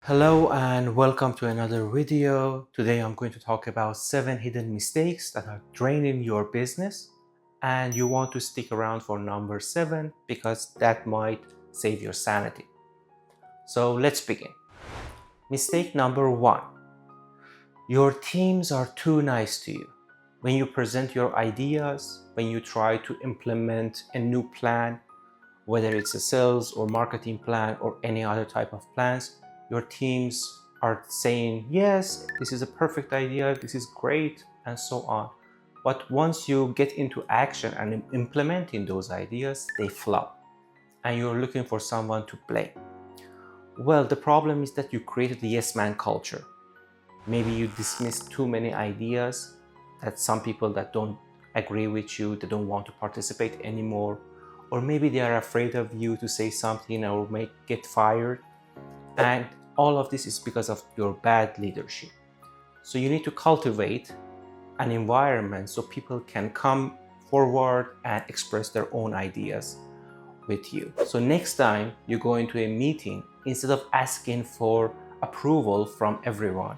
Hello and welcome to another video. Today I'm going to talk about 7 hidden mistakes that are draining your business, and you want to stick around for number 7 because that might save your sanity. So let's begin. Mistake number 1. Your teams are too nice to you. When you present your ideas, when you try to implement a new plan, whether it's a sales or marketing plan or any other type of plans, your teams are saying, yes, this is a perfect idea, this is great, and so on. But once you get into action and implementing those ideas, they flop, and you're looking for someone to blame. Well, the problem is that you created the yes man culture. Maybe you dismissed too many ideas, that some people that don't agree with you, they don't want to participate anymore, or maybe they are afraid of you to say something or may get fired. And all of this is because of your bad leadership. So you need to cultivate an environment so people can come forward and express their own ideas with you. So next time you go into a meeting, instead of asking for approval from everyone,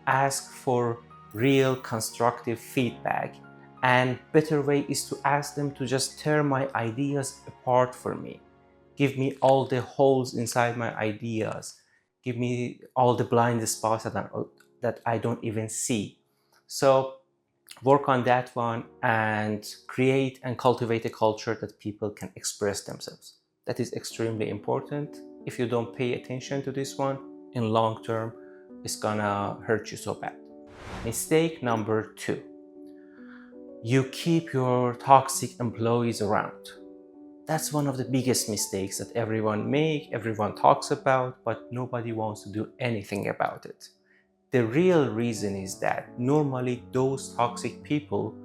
ask for real constructive feedback. And better way is to ask them to just tear my ideas apart for me. Give me all the holes inside my ideas. Give me all the blind spots that I don't even see. So work on that one and create and cultivate a culture that people can express themselves. That is extremely important. If you don't pay attention to this one, in long term, it's gonna hurt you so bad. Mistake number 2. You keep your toxic employees around. That's one of the biggest mistakes that everyone talks about, but nobody wants to do anything about it. The real reason is that normally those toxic people,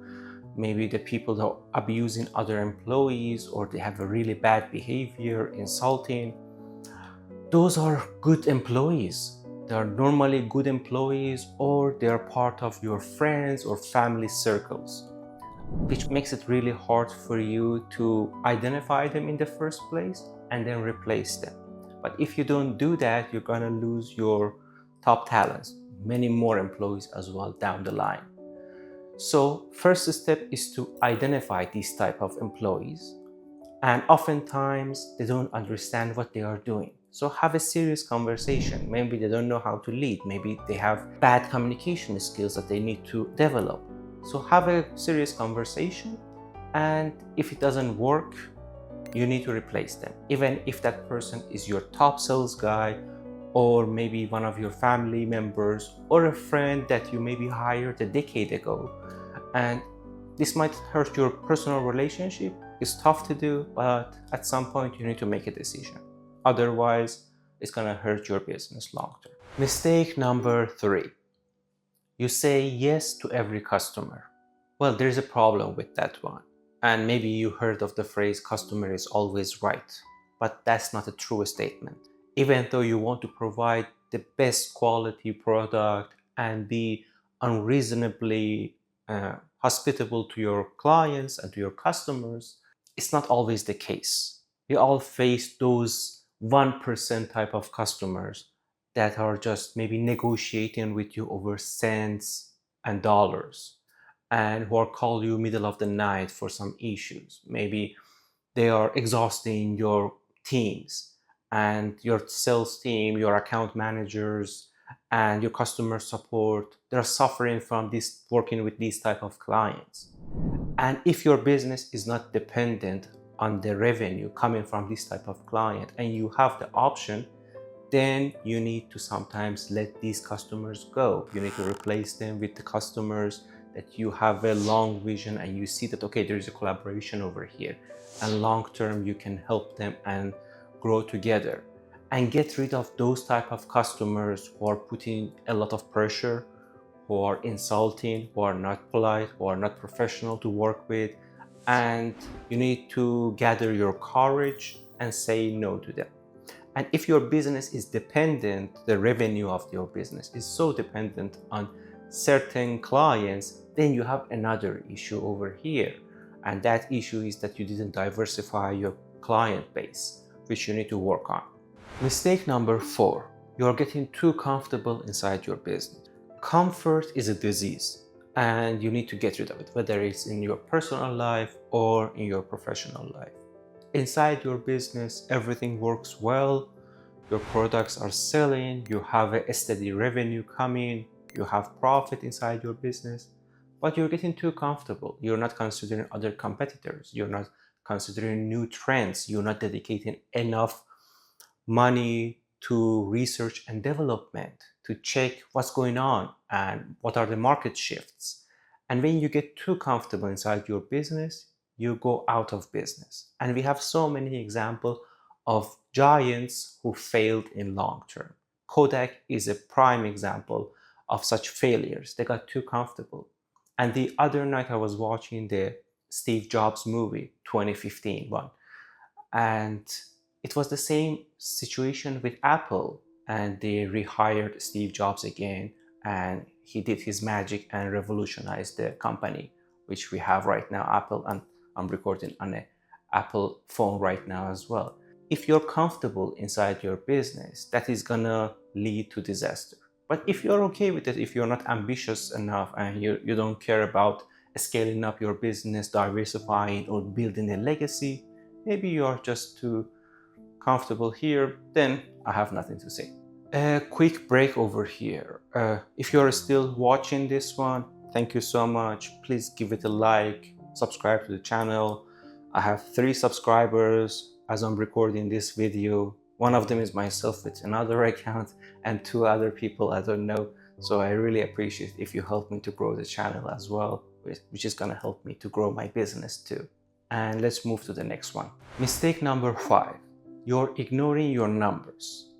maybe the people that are abusing other employees or they have a really bad behavior, insulting, those are good employees. They are normally good employees, or they are part of your friends or family circles, which makes it really hard for you to identify them in the first place and then replace them. But if you don't do that, you're gonna lose your top talents, many more employees as well down the line. So first step is to identify these type of employees, and oftentimes they don't understand what they are doing. So have a serious conversation. Maybe they don't know how to lead, maybe they have bad communication skills that they need to develop. So have a serious conversation, and if it doesn't work, you need to replace them. Even if that person is your top sales guy, or maybe one of your family members, or a friend that you maybe hired a decade ago. And this might hurt your personal relationship. It's tough to do, but at some point you need to make a decision. Otherwise, it's gonna hurt your business long term. Mistake number 3. You say yes to every customer. Well, there's a problem with that one. And maybe you heard of the phrase customer is always right, but that's not a true statement. Even though you want to provide the best quality product and be unreasonably hospitable to your clients and to your customers, it's not always the case. We all face those 1% type of customers that are just maybe negotiating with you over cents and dollars, and who are call you middle of the night for some issues. Maybe they are exhausting your teams and your sales team, your account managers, and your customer support. They're suffering from this, working with these type of clients. And if your business is not dependent on the revenue coming from this type of client, and you have the option, then you need to sometimes let these customers go. You need to replace them with the customers that you have a long vision and you see that, okay, there is a collaboration over here, and long term you can help them and grow together. And get rid of those type of customers who are putting a lot of pressure, who are insulting, who are not polite, who are not professional to work with. And you need to gather your courage and say no to them. And if your business is dependent, the revenue of your business is so dependent on certain clients, then you have another issue over here. And that issue is that you didn't diversify your client base, which you need to work on. Mistake number 4. You're getting too comfortable inside your business. Comfort is a disease and you need to get rid of it, whether it's in your personal life or in your professional life. Inside your business, everything works well, your products are selling, you have a steady revenue coming, you have profit inside your business, but you're getting too comfortable. You're not considering other competitors, you're not considering new trends, you're not dedicating enough money to research and development to check what's going on and what are the market shifts. And when you get too comfortable inside your business, you go out of business. And we have so many examples of giants who failed in long term. Kodak is a prime example of such failures. They got too comfortable. And the other night I was watching the Steve Jobs movie, 2015 one, and it was the same situation with Apple, and they rehired Steve Jobs again, and he did his magic and revolutionized the company, which we have right now, Apple, and I'm recording on an Apple phone right now as well. If you're comfortable inside your business, that is gonna lead to disaster. But if you're okay with it, if you're not ambitious enough and you don't care about scaling up your business, diversifying, or building a legacy, maybe you are just too comfortable here, then I have nothing to say. A quick break over here. If you're still watching this one, thank you so much. Please give it a like, subscribe to the channel. I have 3 subscribers as I'm recording this video. One of them is myself with another account, and 2 other people I don't know. So I really appreciate if you help me to grow the channel as well, which is gonna help me to grow my business too. And let's move to the next one. Mistake number 5, you're ignoring your numbers.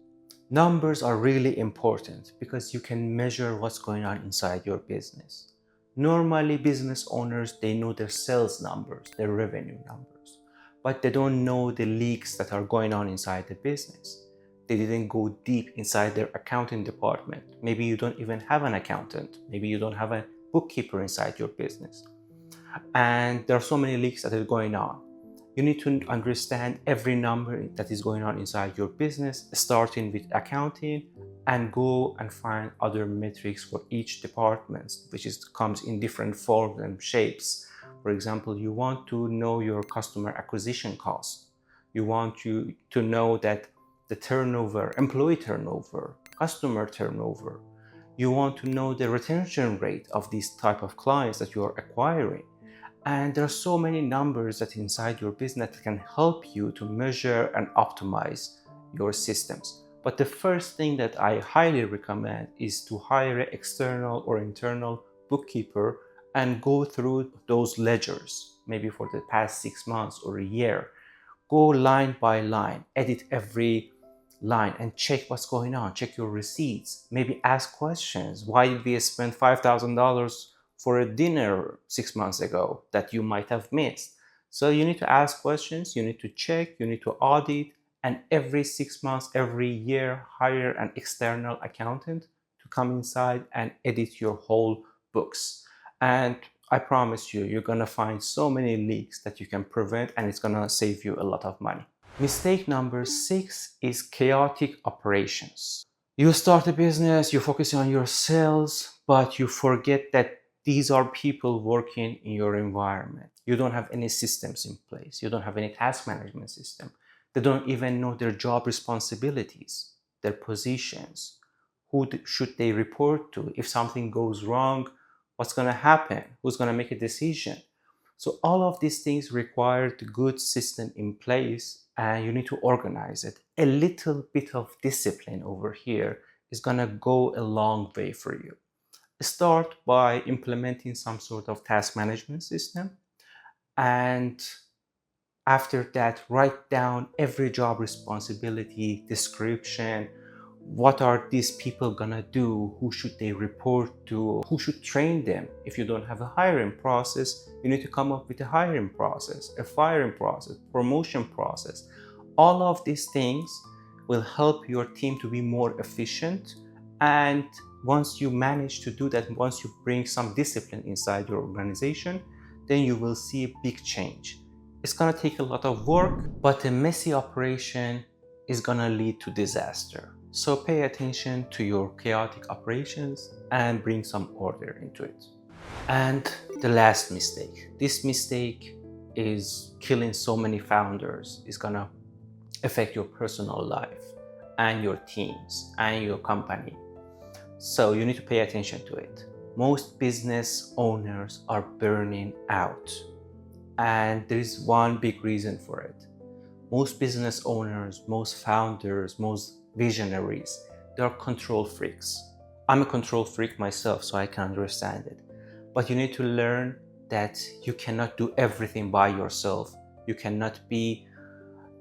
Numbers are really important because you can measure what's going on inside your business. Normally, business owners, they know their sales numbers, their revenue numbers, but they don't know the leaks that are going on inside the business. They didn't go deep inside their accounting department. Maybe you don't even have an accountant. Maybe you don't have a bookkeeper inside your business. And there are so many leaks that are going on. You need to understand every number that is going on inside your business, starting with accounting, and go and find other metrics for each department, which comes in different forms and shapes. For example, you want to know your customer acquisition costs. You want to know that the turnover, employee turnover, customer turnover. You want to know the retention rate of these type of clients that you are acquiring. And there are so many numbers that inside your business that can help you to measure and optimize your systems. But the first thing that I highly recommend is to hire an external or internal bookkeeper and go through those ledgers, maybe for the past 6 months or a year. Go line by line, edit every line and check what's going on, check your receipts, maybe ask questions. Why did we spend $5,000 for a dinner 6 months ago that you might have missed? So you need to ask questions, you need to check, you need to audit, and every 6 months, every year, hire an external accountant to come inside and edit your whole books. And I promise you, you're gonna find so many leaks that you can prevent, and it's gonna save you a lot of money. Mistake number 6 is chaotic operations. You start a business, you're focusing on your sales, but you forget that these are people working in your environment. You don't have any systems in place. You don't have any task management system. They don't even know their job responsibilities, their positions. Who should they report to? If something goes wrong, what's going to happen? Who's going to make a decision? So all of these things require a good system in place, and you need to organize it. A little bit of discipline over here is going to go a long way for you. Start by implementing some sort of task management system, and after that, write down every job responsibility, description. What are these people gonna do? Who should they report to? Who should train them? If you don't have a hiring process, you need to come up with a hiring process, a firing process, promotion process. All of these things will help your team to be more efficient. And once you manage to do that, once you bring some discipline inside your organization, then you will see a big change. It's gonna take a lot of work, but a messy operation is gonna lead to disaster. So pay attention to your chaotic operations and bring some order into it. And the last mistake. This mistake is killing so many founders. It's gonna affect your personal life and your teams and your company. So you need to pay attention to it. Most business owners are burning out. And there is one big reason for it. Most business owners, most founders, most visionaries, they are control freaks. I'm a control freak myself, so I can understand it. But you need to learn that you cannot do everything by yourself. You cannot be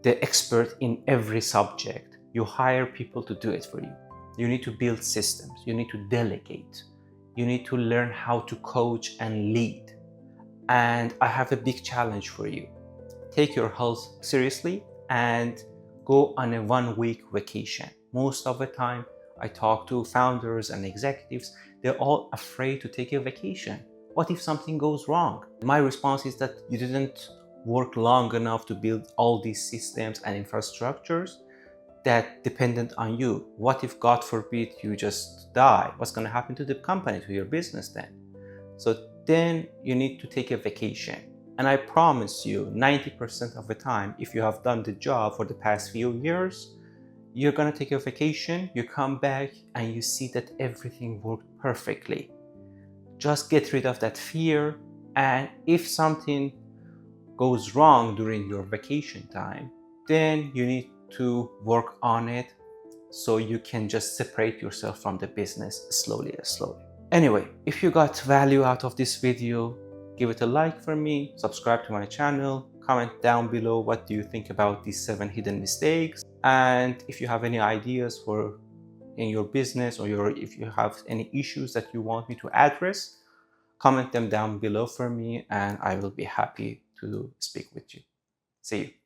the expert in every subject. You hire people to do it for you. You need to build systems. You need to delegate. You need to learn how to coach and lead. And I have a big challenge for you. Take your health seriously and go on a 1-week vacation. Most of the time, I talk to founders and executives, they're all afraid to take a vacation. What if something goes wrong? My response is that you didn't work long enough to build all these systems and infrastructures that dependent on you. What if, God forbid, you just die? What's going to happen to the company, to your business then? So then you need to take a vacation. And I promise you, 90% of the time, if you have done the job for the past few years, you're going to take a vacation, you come back and you see that everything worked perfectly. Just get rid of that fear. And if something goes wrong during your vacation time, then you need to work on it so you can just separate yourself from the business slowly. Anyway, if you got value out of this video, give it a like for me, subscribe to my channel, comment down below what do you think about these 7 hidden mistakes. And if you have any ideas for in your business, or if you have any issues that you want me to address, comment them down below for me and I will be happy to speak with you. See you.